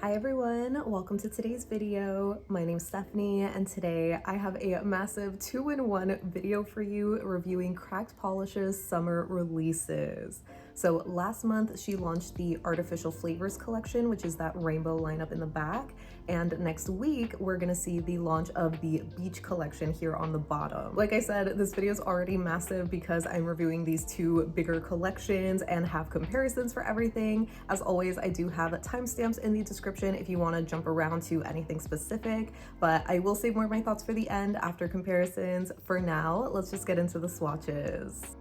Hi everyone, welcome to today's video. My name's Stephanie and today I have a massive 2-in-1 video for you reviewing Cracked Polish's summer releases. So last month she launched the Artificial Flavors collection, which is that rainbow lineup in the back, and next week we're gonna see the launch of the Beach collection here on the bottom. Like I said, this video is already massive because I'm reviewing these two bigger collections and have comparisons for everything. As always, I do have timestamps in the description if you want to jump around to anything specific, but I will save more of my thoughts for the end after comparisons. For now, let's just get into the swatches.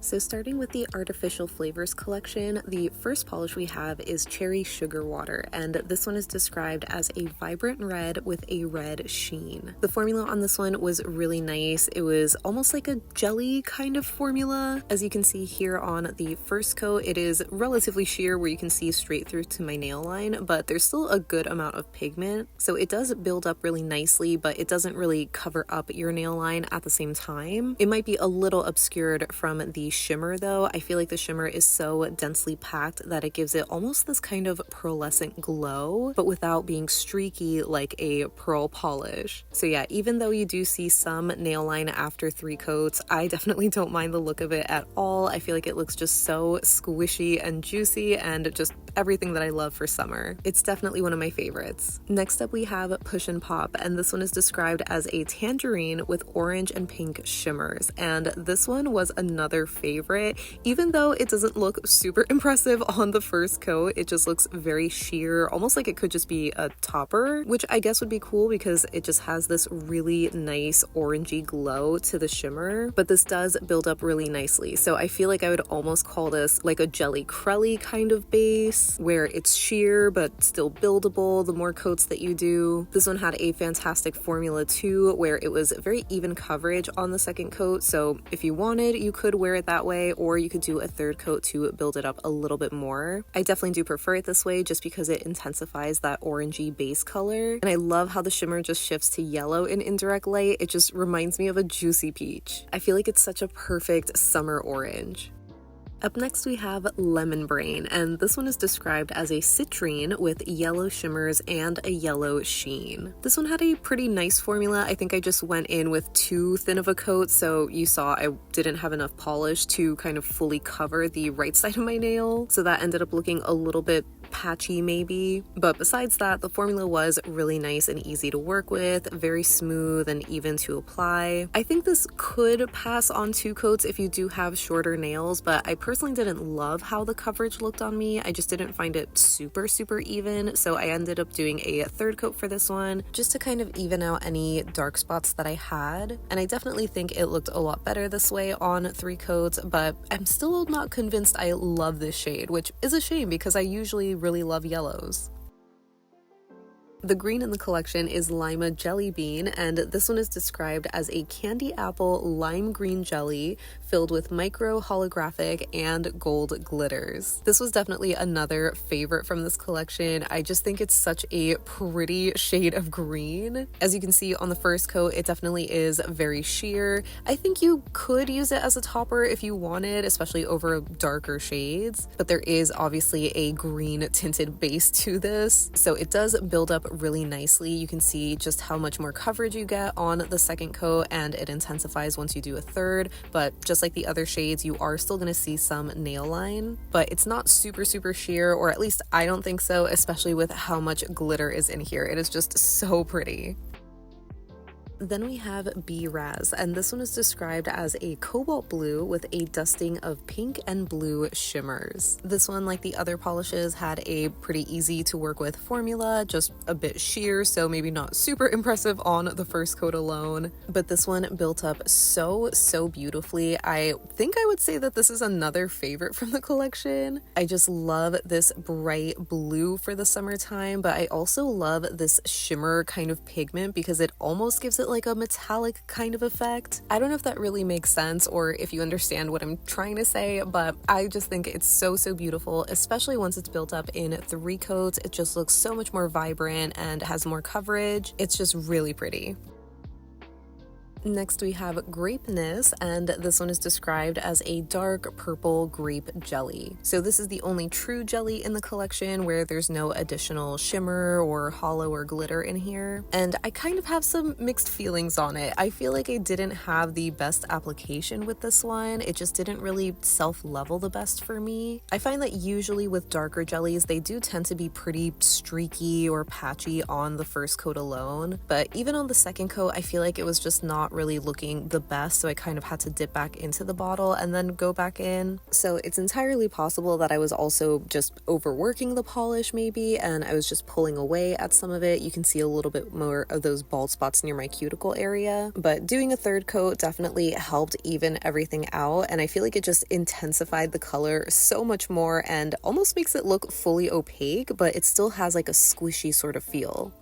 So starting with the Artificial Flavors collection, the first polish we have is Cherry Sugar Water, and this one is described as a vibrant red with a red sheen. The formula on this one was really nice. It was almost like a jelly kind of formula. As you can see here on the first coat, it is relatively sheer where you can see straight through to my nail line, but there's still a good amount of pigment. So it does build up really nicely, but it doesn't really cover up your nail line at the same time. It might be a little obscured from the shimmer though. I feel like the shimmer is so densely packed that it gives it almost this kind of pearlescent glow, but without being streaky like a pearl polish. So yeah, even though you do see some nail line after 3 coats, I definitely don't mind the look of it at all. I feel like it looks just so squishy and juicy and just everything that I love for summer. It's definitely one of my favorites. Next up we have Pushin Pop, and this one is described as a tangerine with orange and pink shimmers, and this one was another favorite. Even though it doesn't look super impressive on the first coat, it just looks very sheer, almost like it could just be a topper, which I guess would be cool because it just has this really nice orangey glow to the shimmer, but this does build up really nicely. So I feel like I would almost call this like a jelly crelly kind of base, where it's sheer but still buildable the more coats that you do. This one had a fantastic formula too, where it was very even coverage on the second coat, so if you wanted, you could wear it that way, or you could do a third coat to build it up a little bit more. I definitely do prefer it this way just because it intensifies that orangey base color, and I love how the shimmer just shifts to yellow in indirect light. It just reminds me of a juicy peach. I feel like it's such a perfect summer orange. Up next we have Lemon Brain, and this one is described as a citrine with yellow shimmers and a yellow sheen. This one had a pretty nice formula. I think I just went in with too thin of a coat, so you saw I didn't have enough polish to kind of fully cover the right side of my nail, so that ended up looking a little bit patchy maybe. But besides that, the formula was really nice and easy to work with, very smooth and even to apply. I think this could pass on 2 coats if you do have shorter nails, but I personally didn't love how the coverage looked on me. I just didn't find it super even, so I ended up doing a third coat for this one just to kind of even out any dark spots that I had, and I definitely think it looked a lot better this way on 3 coats, but I'm still not convinced I love this shade, which is a shame because I usually really love yellows. The green in the collection is Lima Jelly Bean, and this one is described as a candy apple lime green jelly filled with micro holographic and gold glitters. This was definitely another favorite from this collection. I just think it's such a pretty shade of green. As you can see on the first coat, it definitely is very sheer. I think you could use it as a topper if you wanted, especially over darker shades, but there is obviously a green tinted base to this, so it does build up really nicely. You can see just how much more coverage you get on the second coat, and it intensifies once you do a third, but just like the other shades, you are still going to see some nail line, but it's not super sheer, or at least I don't think so, especially with how much glitter is in here. It is just so pretty. Then we have B-Razz, and this one is described as a cobalt blue with a dusting of pink and blue shimmers. This one, like the other polishes, had a pretty easy to work with formula, just a bit sheer, so maybe not super impressive on the first coat alone, but this one built up so beautifully. I think I would say that this is another favorite from the collection. I just love this bright blue for the summertime, but I also love this shimmer kind of pigment because it almost gives it like a metallic kind of effect. I don't know if that really makes sense or if you understand what I'm trying to say, but I just think it's so beautiful, especially once it's built up in 3 coats. It just looks so much more vibrant and has more coverage. It's just really pretty. Next we have Grapeness, and this one is described as a dark purple grape jelly. So this is the only true jelly in the collection where there's no additional shimmer or holo or glitter in here. And I kind of have some mixed feelings on it. I feel like I didn't have the best application with this one. It just didn't really self-level the best for me. I find that usually with darker jellies, they do tend to be pretty streaky or patchy on the first coat alone. But even on the second coat, I feel like it was just not really looking the best, so I kind of had to dip back into the bottle and then go back in. So it's entirely possible that I was also just overworking the polish maybe, and I was just pulling away at some of it. You can see a little bit more of those bald spots near my cuticle area, but doing a third coat definitely helped even everything out, and I feel like it just intensified the color so much more and almost makes it look fully opaque, but it still has like a squishy sort of feel.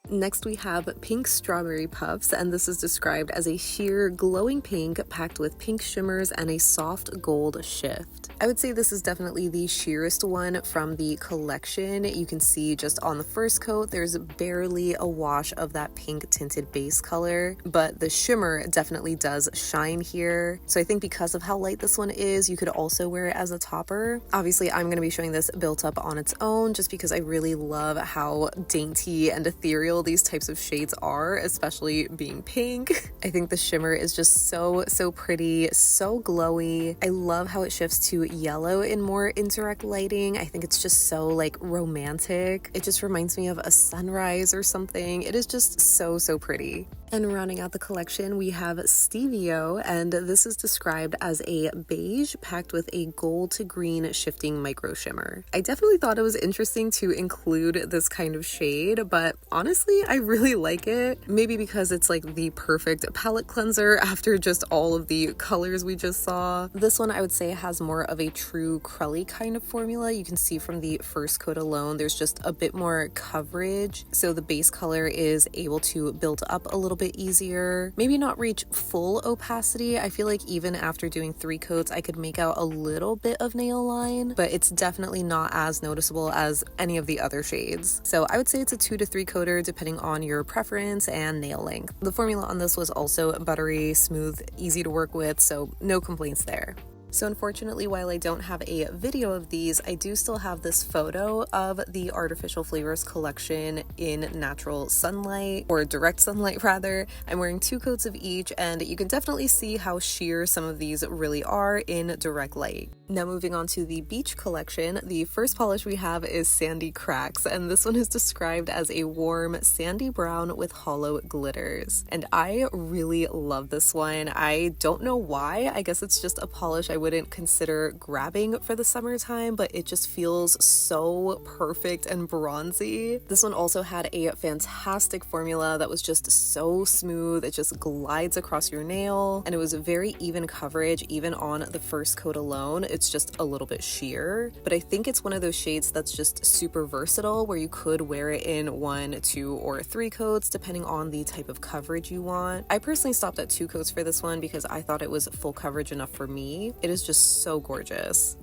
Next we have Pink Strawberry Puffs, and this is described as a sheer glowing pink packed with pink shimmers and a soft gold shift. I would say this is definitely the sheerest one from the collection. You can see just on the first coat there's barely a wash of that pink tinted base color, but the shimmer definitely does shine here. So I think because of how light this one is, you could also wear it as a topper. Obviously I'm going to be showing this built up on its own just because I really love how dainty and ethereal these types of shades are, especially being pink. I think the shimmer is just so pretty, so glowy. I love how it shifts to yellow in more indirect lighting. I think it's just so like romantic. It just reminds me of a sunrise or something. It is just so pretty. And rounding out the collection, we have Stevie-O, and this is described as a beige packed with a gold to green shifting micro shimmer. I definitely thought it was interesting to include this kind of shade, but honestly, I really like it. Maybe because it's like the perfect palette cleanser after just all of the colors we just saw. This one I would say has more of a true crelly kind of formula. You can see from the first coat alone, there's just a bit more coverage. So the base color is able to build up a little bit easier, maybe not reach full opacity. I feel like even after doing 3 coats I could make out a little bit of nail line, but it's definitely not as noticeable as any of the other shades. So I would say it's a 2 to 3 coater depending on your preference and nail length. The formula on this was also buttery, smooth, easy to work with, so no complaints there. So unfortunately, while I don't have a video of these, I do still have this photo of the Artificial Flavors collection in natural sunlight, or direct sunlight rather. I'm wearing 2 coats of each, and you can definitely see how sheer some of these really are in direct light. Now moving on to the beach collection, the first polish we have is Sandy Cracks, and this one is described as a warm sandy brown with hollow glitters. And I really love this one. I don't know why. I guess it's just a polish I wouldn't consider grabbing for the summertime, but it just feels so perfect and bronzy. This one also had a fantastic formula that was just so smooth. It just glides across your nail, and it was a very even coverage even on the first coat alone. It's just a little bit sheer, but I think it's one of those shades that's just super versatile where you could wear it in 1, 2, or 3 coats depending on the type of coverage you want. I personally stopped at 2 coats for this one because I thought it was full coverage enough for me. It is just so gorgeous.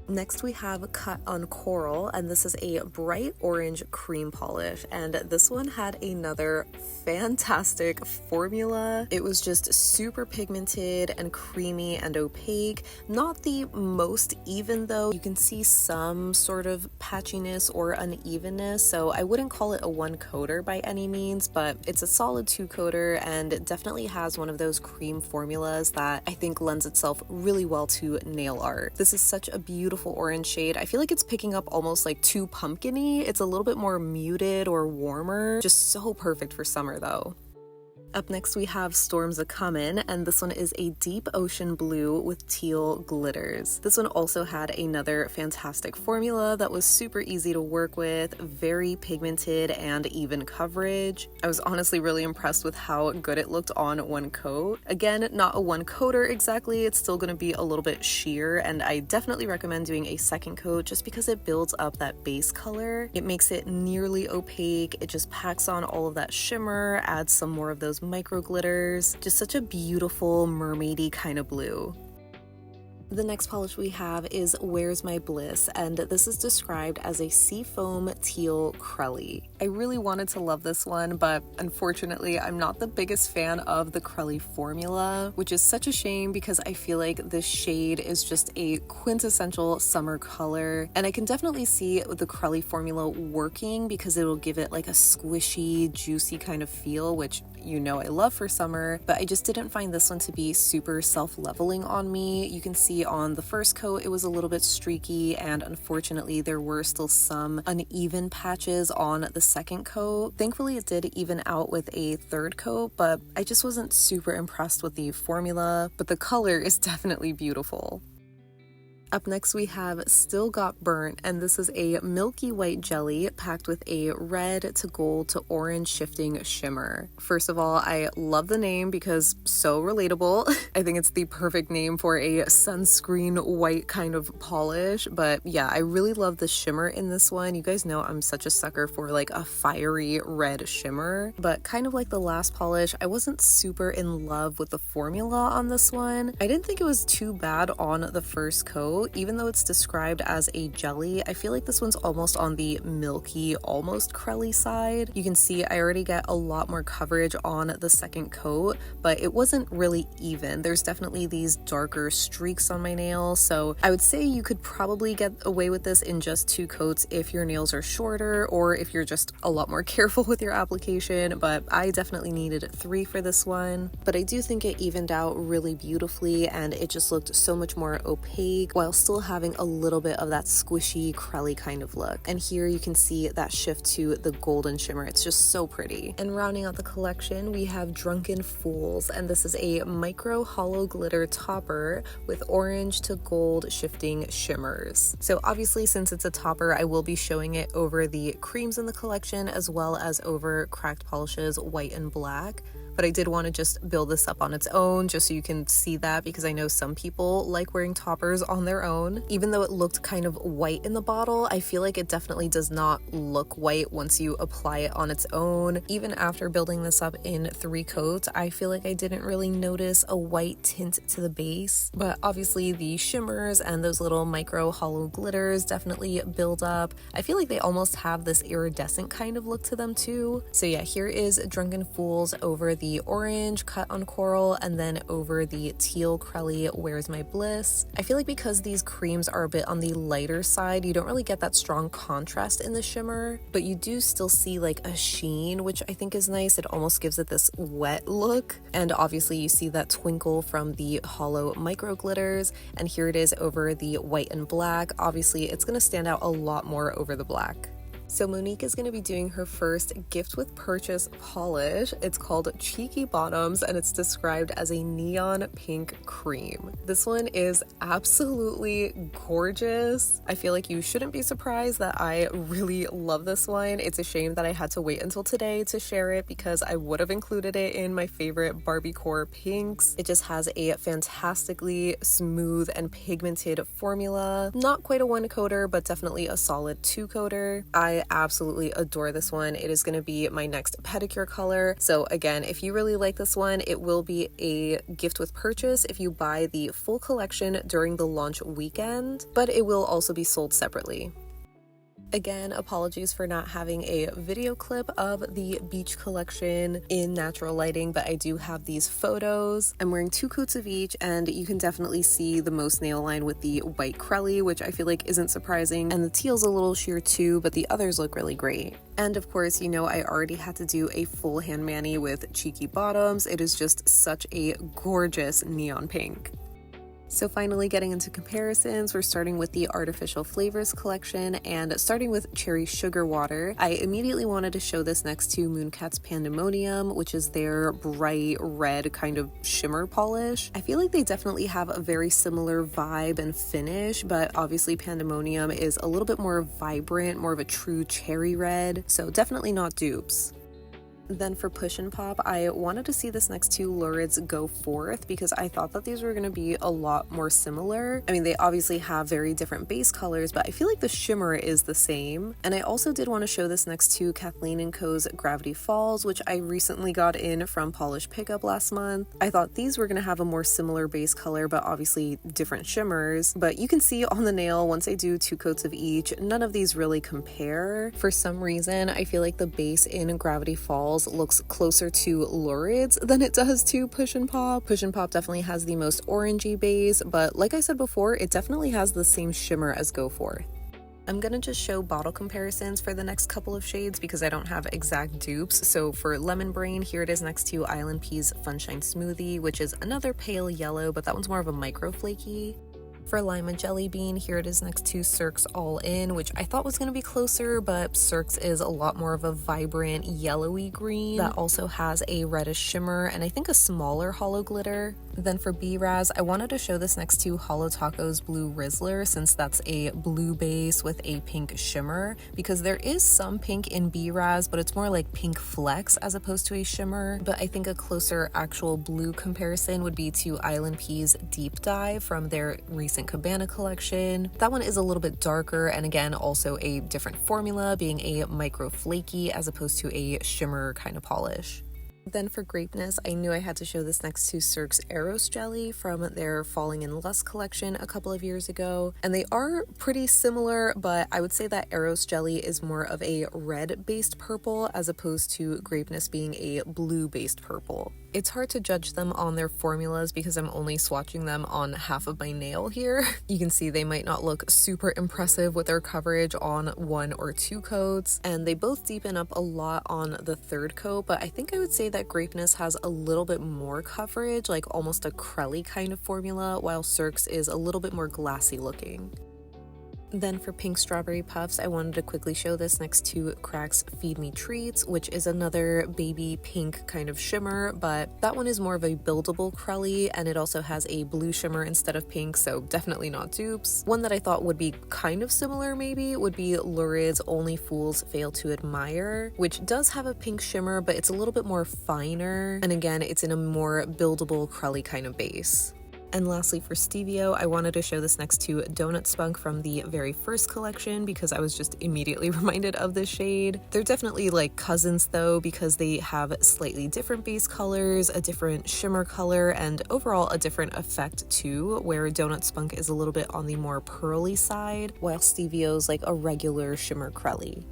Next we have Cut on Coral, and this is a bright orange cream polish, and this one had another fantastic formula. It was just super pigmented and creamy and opaque. Not the most even though. You can see some sort of patchiness or unevenness, so I wouldn't call it a 1 coater by any means, but it's a solid 2 coater and definitely has one of those cream formulas that I think lends itself really well to nail art. This is such a beautiful orange shade. I feel like it's picking up almost like too pumpkin-y. It's a little bit more muted or warmer. Just so perfect for summer though. Up next we have Storms A Comin, and this one is a deep ocean blue with teal glitters. This one also had another fantastic formula that was super easy to work with, very pigmented and even coverage. I was honestly really impressed with how good it looked on 1 coat. Again, not a 1 coater exactly, it's still going to be a little bit sheer, and I definitely recommend doing a 2nd coat just because it builds up that base color. It makes it nearly opaque, it just packs on all of that shimmer, adds some more of those micro glitters. Just such a beautiful mermaidy kind of blue. The next polish we have is Where's My Bliss, and this is described as a seafoam teal crelly. I really wanted to love this one, but unfortunately I'm not the biggest fan of the crelly formula, which is such a shame because I feel like this shade is just a quintessential summer color, and I can definitely see the crelly formula working because it'll give it like a squishy, juicy kind of feel, which you know I love for summer, but I just didn't find this one to be super self-leveling on me. You can see on the first coat it was a little bit streaky, and unfortunately there were still some uneven patches on the second coat. Thankfully it did even out with a third coat, but I just wasn't super impressed with the formula, but the color is definitely beautiful. Up next we have Still Got Burnt, and this is a milky white jelly packed with a red to gold to orange shifting shimmer. First of all, I love the name because so relatable. I think it's the perfect name for a sunscreen white kind of polish, but yeah, I really love the shimmer in this one. You guys know I'm such a sucker for like a fiery red shimmer, but kind of like the last polish, I wasn't super in love with the formula on this one. I didn't think it was too bad on the first coat. Even though it's described as a jelly, I feel like this one's almost on the milky, almost crelly side. You can see I already get a lot more coverage on the second coat, but it wasn't really even. There's definitely these darker streaks on my nails, so I would say you could probably get away with this in just 2 coats if your nails are shorter or if you're just a lot more careful with your application, but I definitely needed 3 for this one. But I do think it evened out really beautifully, and it just looked so much more opaque while still having a little bit of that squishy, crelly kind of look. And here you can see that shift to the golden shimmer. It's just so pretty. And rounding out the collection, we have Drunken Fools, and this is a micro hollow glitter topper with orange to gold shifting shimmers. So obviously, since it's a topper, I will be showing it over the creams in the collection as well as over cracked polishes white and black. But I did want to just build this up on its own just so you can see that, because I know some people like wearing toppers on their own. Even though it looked kind of white in the bottle, I feel like it definitely does not look white once you apply it on its own. Even after building this up in 3 coats, I feel like I didn't really notice a white tint to the base. But obviously the shimmers and those little micro hollow glitters definitely build up. I feel like they almost have this iridescent kind of look to them too. So yeah, here is Drunken Fools over the orange cut on coral, and then over the teal crelly Where's My Bliss. I feel like because these creams are a bit on the lighter side, you don't really get that strong contrast in the shimmer, but you do still see like a sheen, which I think is nice. It almost gives it this wet look, and obviously you see that twinkle from the hollow micro glitters, and here it is over the white and black. Obviously it's going to stand out a lot more over the black. So Monique is going to be doing her first gift with purchase polish. It's called Cheeky Bottoms, and it's described as a neon pink cream. This one is absolutely gorgeous. I feel like you shouldn't be surprised that I really love this one. It's a shame that I had to wait until today to share it because I would have included it in my favorite Barbie core pinks. It just has a fantastically smooth and pigmented formula. Not quite a 1-coater, but definitely a solid 2-coater. I absolutely adore this one. It is going to be my next pedicure color. So again, if you really like this one, it will be a gift with purchase if you buy the full collection during the launch weekend, but it will also be sold separately. Again, apologies for not having a video clip of the beach collection in natural lighting, but I do have these photos. I'm wearing 2 coats of each, and you can definitely see the most nail line with the white crelly, which I feel like isn't surprising, and the teal's a little sheer too, but the others look really great. And of course, you know I already had to do a full hand mani with Cheeky Bottoms. It is just such a gorgeous neon pink. So finally, getting into comparisons, we're starting with the Artificial Flavors collection, and starting with Cherry Sugar Water. I immediately wanted to show this next to Mooncat's Pandemonium, which is their bright red kind of shimmer polish. I feel like they definitely have a very similar vibe and finish, but obviously Pandemonium is a little bit more vibrant, more of a true cherry red, so definitely not dupes. Then for Pushin Pop, I wanted to see this next to Lurid's Go Forth because I thought that these were going to be a lot more similar. I mean, they obviously have very different base colors, but I feel like the shimmer is the same. And I also did want to show this next to Kathleen & Co.'s Gravity Falls, which I recently got in from Polish Pickup last month. I thought these were going to have a more similar base color, but obviously different shimmers. But you can see on the nail, once I do 2 coats of each, none of these really compare. For some reason, I feel like the base in Gravity Falls looks closer to Lurid's than it does to Pushin Pop. Pushin Pop definitely has the most orangey base, but like I said before, it definitely has the same shimmer as Go Forth. I'm gonna just show bottle comparisons for the next couple of shades because I don't have exact dupes. So for Lemon Brain, here it is next to ILNP's Funshine Smoothie, which is another pale yellow, but that one's more of a micro flaky. For Lima Jelly Bean, here it is next to Cirque's All In, which I thought was going to be closer, but Cirque's is a lot more of a vibrant yellowy green that also has a reddish shimmer and I think a smaller holo glitter. Then for B-Razz, I wanted to show this next to Holo Taco's Blue Rizzler since that's a blue base with a pink shimmer, because there is some pink in B-Razz, but it's more like pink flecks as opposed to a shimmer. But I think a closer actual blue comparison would be to ILNP's Deep Dive from their recent Cabana collection. That one is a little bit darker and again also a different formula, being a micro flaky as opposed to a shimmer kind of polish. Then for Grapeness, I knew I had to show this next to Cirque's Eros jelly from their Falling in Lust collection a couple of years ago. And they are pretty similar, but I would say that Eros jelly is more of a red-based purple as opposed to Grapeness being a blue-based purple. It's hard to judge them on their formulas because I'm only swatching them on half of my nail here. You can see they might not look super impressive with their coverage on 1 or 2 coats, and they both deepen up a lot on the 3rd coat, but I think I would say that Grapeness has a little bit more coverage, like almost a crelly kind of formula, while Cirque's is a little bit more glassy looking. Then for Pink Strawberry Puffs, I wanted to quickly show this next to Crack's Feed Me Treats, which is another baby pink kind of shimmer, but that one is more of a buildable crelly, and it also has a blue shimmer instead of pink, so definitely not dupes. One that I thought would be kind of similar maybe would be Lurid's Only Fools Fail to Admire, which does have a pink shimmer, but it's a little bit more finer, and again, it's in a more buildable crelly kind of base. And lastly for Stevie-O, I wanted to show this next to Donut Spunk from the very first collection because I was just immediately reminded of this shade. They're definitely like cousins though, because they have slightly different base colors, a different shimmer color, and overall a different effect too, where Donut Spunk is a little bit on the more pearly side, while Stevie-O's like a regular shimmer crelly.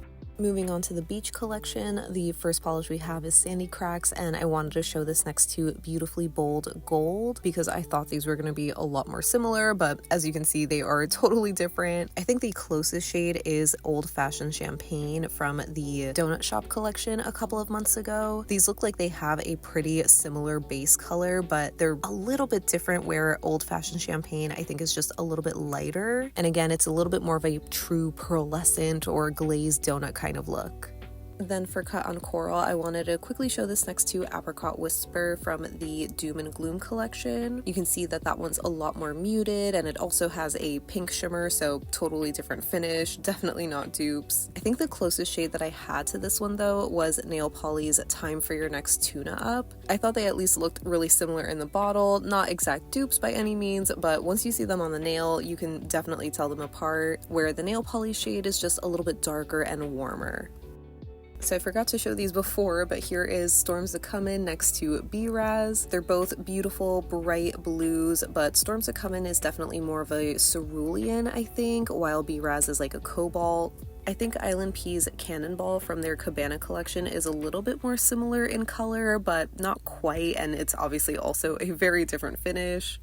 Moving on to the beach collection, the first polish we have is Sandy Cracks, and I wanted to show this next to Beautifully Bold Gold because I thought these were going to be a lot more similar, but as you can see, they are totally different. I think the closest shade is Old Fashioned Champagne from the Donut Shop collection a couple of months ago. These look like they have a pretty similar base color, but they're a little bit different, where Old Fashioned Champagne I think is just a little bit lighter, and again, it's a little bit more of a true pearlescent or glazed donut kind of look. Then for Cut on Coral, I wanted to quickly show this next to Apricot Whisper from the Doom and Gloom collection. You can see that that one's a lot more muted, and it also has a pink shimmer, so totally different finish, definitely not dupes. I think the closest shade that I had to this one though was Nailpollies Time for Your Next Tuna-Up. I thought they at least looked really similar in the bottle, not exact dupes by any means, but once you see them on the nail, you can definitely tell them apart, where the Nailpollies shade is just a little bit darker and warmer. So I forgot to show these before, but here is Storms A Comin next to B-Razz. They're both beautiful, bright blues, but Storms A Comin is definitely more of a cerulean, I think, while B-Razz is like a cobalt. I think ILNP's Cannonball from their Cabana collection is a little bit more similar in color, but not quite, and it's obviously also a very different finish.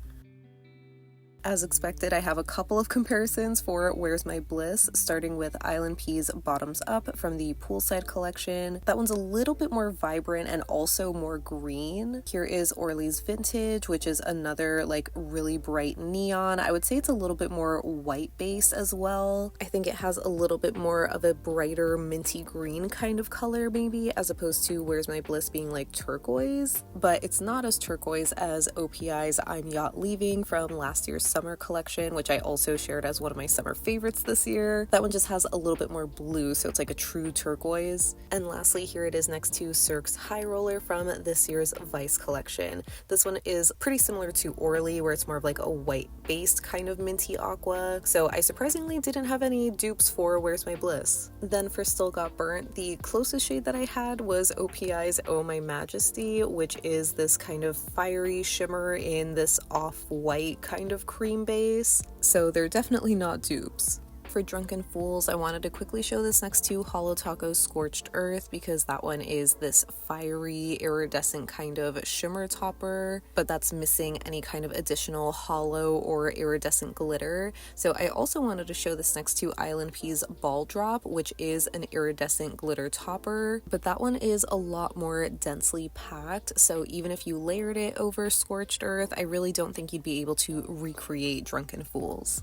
As expected, I have a couple of comparisons for Where's My Bliss, starting with ILNP's Bottoms Up from the Poolside collection. That one's a little bit more vibrant and also more green. Here is Orly's Vintage, which is another like really bright neon. I would say it's a little bit more white based as well. I think it has a little bit more of a brighter minty green kind of color maybe, as opposed to Where's My Bliss being like turquoise, but it's not as turquoise as OPI's I'm Yacht Leaving from last year's summer collection, which I also shared as one of my summer favorites this year. That one just has a little bit more blue, so it's like a true turquoise. And lastly, here it is next to Cirque's High Roller from this year's Vice collection. This one is pretty similar to Orly, where it's more of like a white-based kind of minty aqua, so I surprisingly didn't have any dupes for Where's My Bliss. Then for Still Got Burnt, the closest shade that I had was OPI's Oh My Majesty, which is this kind of fiery shimmer in this off-white kind of cream base, so they're definitely not dupes. For Drunken Fools, I wanted to quickly show this next to Holo Taco's Scorched Earth because that one is this fiery, iridescent kind of shimmer topper, but that's missing any kind of additional hollow or iridescent glitter. So I also wanted to show this next to ILNP's Ball Drop, which is an iridescent glitter topper, but that one is a lot more densely packed, so even if you layered it over Scorched Earth, I really don't think you'd be able to recreate Drunken Fools.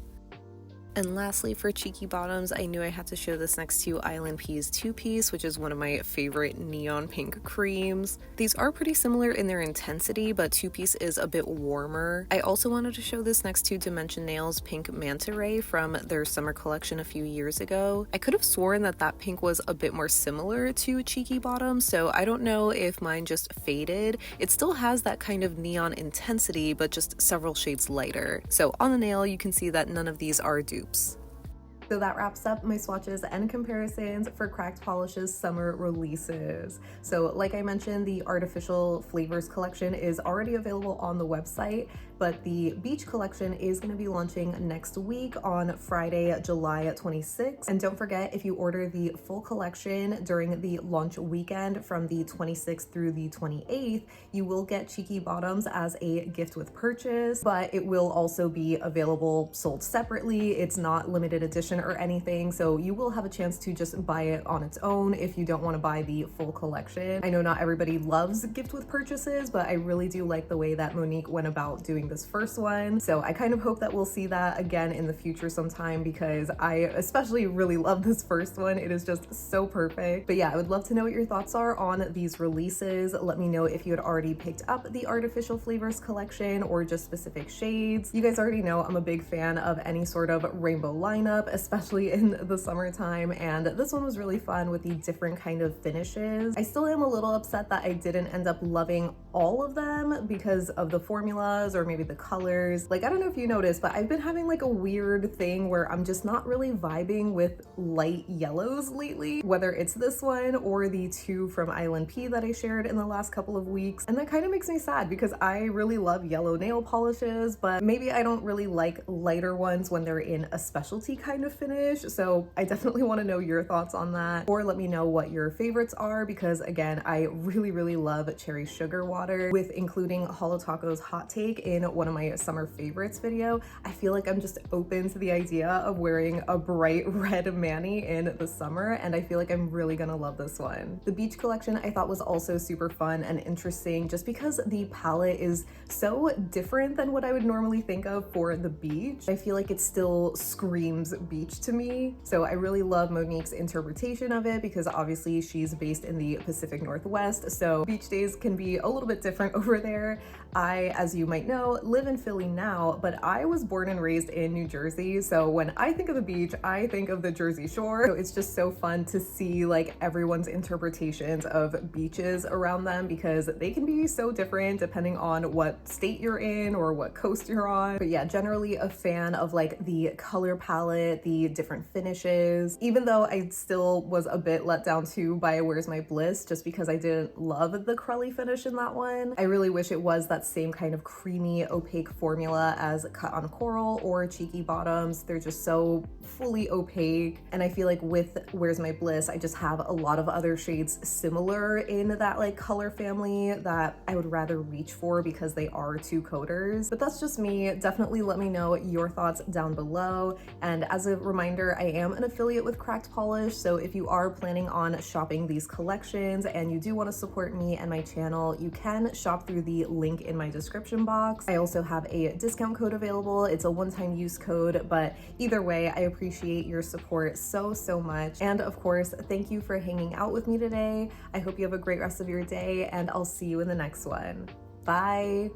And lastly, for Cheeky Bottoms, I knew I had to show this next to ILNP's two-piece, which is one of my favorite neon pink creams. These are pretty similar in their intensity, but two-piece is a bit warmer. I also wanted to show this next to Dimension Nails' Pink Manta Ray from their summer collection a few years ago. I could have sworn that that pink was a bit more similar to Cheeky Bottoms, so I don't know if mine just faded. It still has that kind of neon intensity, but just several shades lighter. So on the nail, you can see that none of these are dupes. So that wraps up my swatches and comparisons for Cracked Polish's summer releases. So like I mentioned, the Artificial Flavors collection is already available on the website, but the Beach collection is going to be launching next week on Friday, July 26th. And don't forget, if you order the full collection during the launch weekend from the 26th through the 28th, you will get Cheeky Bottoms as a gift with purchase, but it will also be available sold separately. It's not limited edition or anything, so you will have a chance to just buy it on its own if you don't want to buy the full collection. I know not everybody loves gift with purchases, but I really do like the way that Monique went about doing this first one, so I kind of hope that we'll see that again in the future sometime because I especially really love this first one. It is just so perfect. But yeah, I would love to know what your thoughts are on these releases. Let me know if you had already picked up the Artificial Flavors collection or just specific shades. You guys already know I'm a big fan of any sort of rainbow lineup, especially in the summertime, and this one was really fun with the different kind of finishes. I still am a little upset that I didn't end up loving all of them because of the formulas or maybe the colors. Like, I don't know if you noticed, but I've been having like a weird thing where I'm just not really vibing with light yellows lately, whether it's this one or the two from ILNP that I shared in the last couple of weeks. And that kind of makes me sad because I really love yellow nail polishes, but maybe I don't really like lighter ones when they're in a specialty kind of finish. So I definitely want to know your thoughts on that, or let me know what your favorites are, because again, I really love Cherry Sugar Water, with including Holo Taco's hot take in one of my summer favorites video. I feel like I'm just open to the idea of wearing a bright red mani in the summer, and I feel like I'm really gonna love this one. The Beach collection I thought was also super fun and interesting just because the palette is so different than what I would normally think of for the beach. I feel like it still screams beach to me. So I really love Monique's interpretation of it because obviously she's based in the Pacific Northwest, so beach days can be a little bit different over there. I, as you might know, live in Philly now, but I was born and raised in New Jersey, so when I think of the beach, I think of the Jersey Shore. So it's just so fun to see like everyone's interpretations of beaches around them because they can be so different depending on what state you're in or what coast you're on. But yeah, generally a fan of like the color palette, the different finishes, even though I still was a bit let down too by Where's My Bliss just because I didn't love the crully finish in that one. I really wish it was that same kind of creamy opaque formula as Cut on Coral or Cheeky Bottoms. They're just so fully opaque, and I feel like with Where's My Bliss I just have a lot of other shades similar in that like color family that I would rather reach for because they are two coaters. But that's just me. Definitely let me know your thoughts down below, and as a reminder, I am an affiliate with Cracked Polish, so if you are planning on shopping these collections and you do want to support me and my channel, you can shop through the link in my description box. I also have a discount code available. It's a one-time use code, but either way, I appreciate your support so much. And of course, thank you for hanging out with me today. I hope you have a great rest of your day, and I'll see you in the next one. Bye!